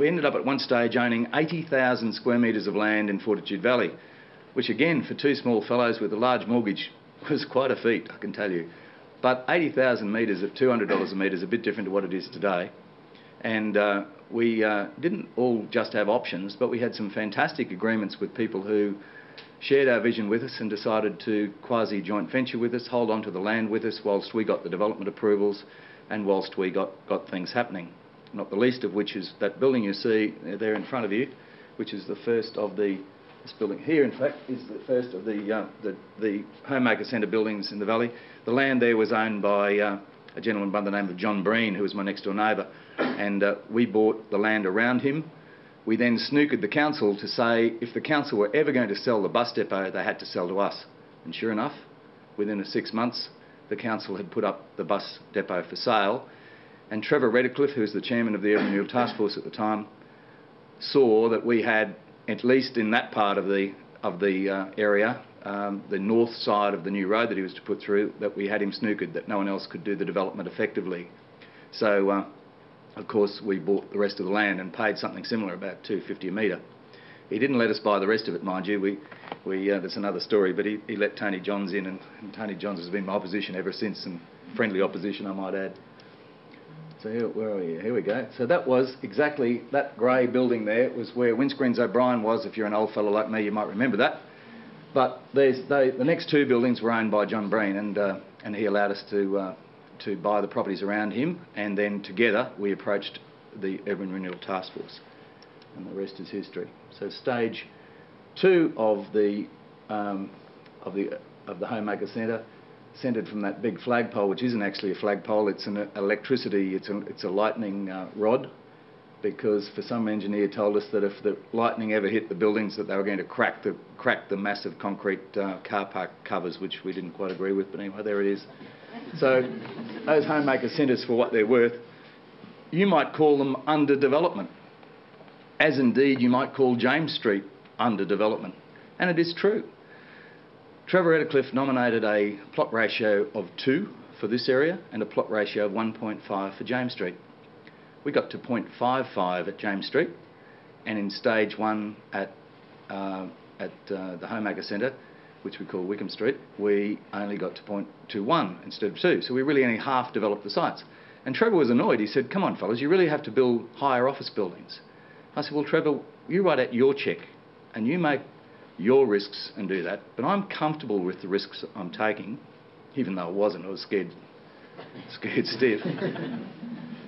we ended up at one stage owning 80,000 square metres of land in Fortitude Valley, which again, for two small fellows with a large mortgage, was quite a feat, I can tell you. But 80,000 metres at $200 a metre is a bit different to what it is today. And we didn't all just have options, but we had some fantastic agreements with people who shared our vision with us and decided to quasi-joint venture with us, hold on to the land with us whilst we got the development approvals and whilst we got things happening. Not the least of which is that building you see there in front of you, which is the first of the, this building here in fact, is the first of the Homemaker Centre buildings in the valley. The land there was owned by a gentleman by the name of John Breen, who was my next door neighbour, and we bought the land around him. We then snookered the council to say if the council were ever going to sell the bus depot, they had to sell to us. And sure enough, within 6 months, the council had put up the bus depot for sale. And Trevor Redcliffe, who was the chairman of the Urban Renewal Task Force at the time, saw that we had, at least in that part of the area, the north side of the new road that he was to put through, that we had him snookered, that no one else could do the development effectively. So, of course, we bought the rest of the land and paid something similar, about $2.50 a metre. He didn't let us buy the rest of it, mind you. That's another story, but he let Tony Johns in, and Tony Johns has been my opposition ever since, and friendly opposition, I might add. So where are we? Here we go. So that was exactly, that grey building there was where Windscreens O'Brien was. If you're an old fellow like me, you might remember that. But the next two buildings were owned by John Breen, and he allowed us to buy the properties around him, and then together we approached the Urban Renewal Task Force, and the rest is history. So stage 2 of the Homemaker Centre centred from that big flagpole, which isn't actually a flagpole, it's an electricity, it's a lightning rod, because for some engineer told us that if the lightning ever hit the buildings that they were going to crack the massive concrete car park covers, which we didn't quite agree with, but anyway, there it is. So those Homemaker Centres, for what they're worth, you might call them under development, as indeed you might call James Street under development, and it is true. Trevor Redcliffe nominated a plot ratio of 2 for this area and a plot ratio of 1.5 for James Street. We got to 0.55 at James Street, and in stage 1 at the Homemaker Centre, which we call Wickham Street, we only got to 0.21 instead of 2. So we really only half developed the sites. And Trevor was annoyed. He said, come on fellas, you really have to build higher office buildings. I said, well Trevor, you write out your cheque and you make your risks and do that, but I'm comfortable with the risks I'm taking, even though I wasn't. I was scared stiff.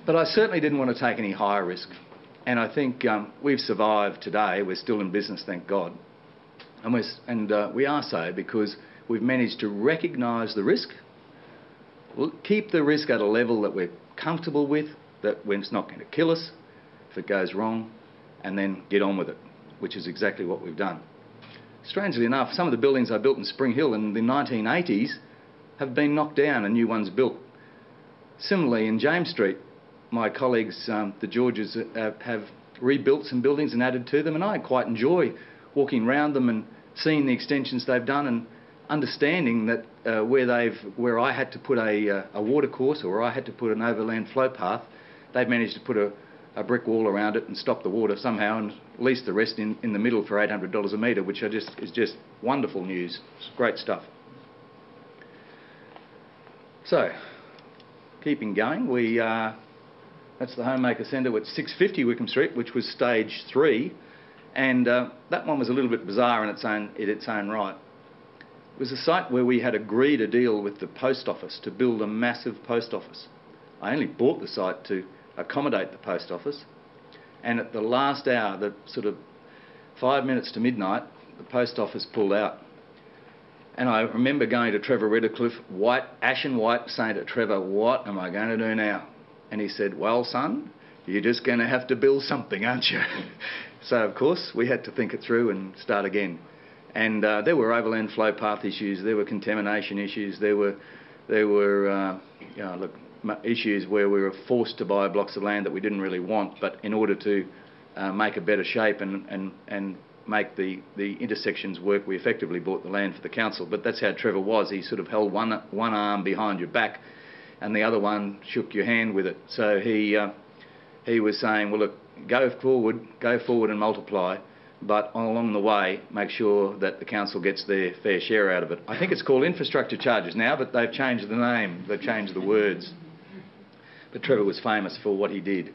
But I certainly didn't want to take any higher risk. And I think we've survived today. We're still in business, thank God. And we are so because we've managed to recognise the risk, we'll keep the risk at a level that we're comfortable with, that when it's not going to kill us if it goes wrong, and then get on with it, which is exactly what we've done. Strangely enough, some of the buildings I built in Spring Hill in the 1980s have been knocked down and new ones built. Similarly, in James Street, my colleagues, the Georges, have rebuilt some buildings and added to them, and I quite enjoy walking around them and seeing the extensions they've done and understanding that where I had to put a water course or where I had to put an overland flow path, they've managed to put a brick wall around it and stop the water somehow and lease the rest in the middle for $800 a metre, which is just wonderful news. It's great stuff. So, keeping going, that's the Homemaker Centre at 650 Wickham Street, which was stage 3, and that one was a little bit bizarre in its own right. It was a site where we had agreed a deal with the post office to build a massive post office. I only bought the site to accommodate the post office, and at the last hour, the sort of 5 minutes to midnight, the post office pulled out. And I remember going to Trevor Redcliffe, ashen white, saying to Trevor, what am I going to do now? And he said, well son, you're just going to have to build something, aren't you? So of course we had to think it through and start again. And there were overland flow path issues, there were contamination issues, there were issues where we were forced to buy blocks of land that we didn't really want, but in order to make a better shape and make the intersections work, we effectively bought the land for the council. But that's how Trevor was. He sort of held one arm behind your back and the other one shook your hand with it. So he he was saying, well, look, go forward and multiply, but along the way, make sure that the council gets their fair share out of it. I think it's called infrastructure charges now, but they've changed the name, they've changed the words. But Trevor was famous for what he did.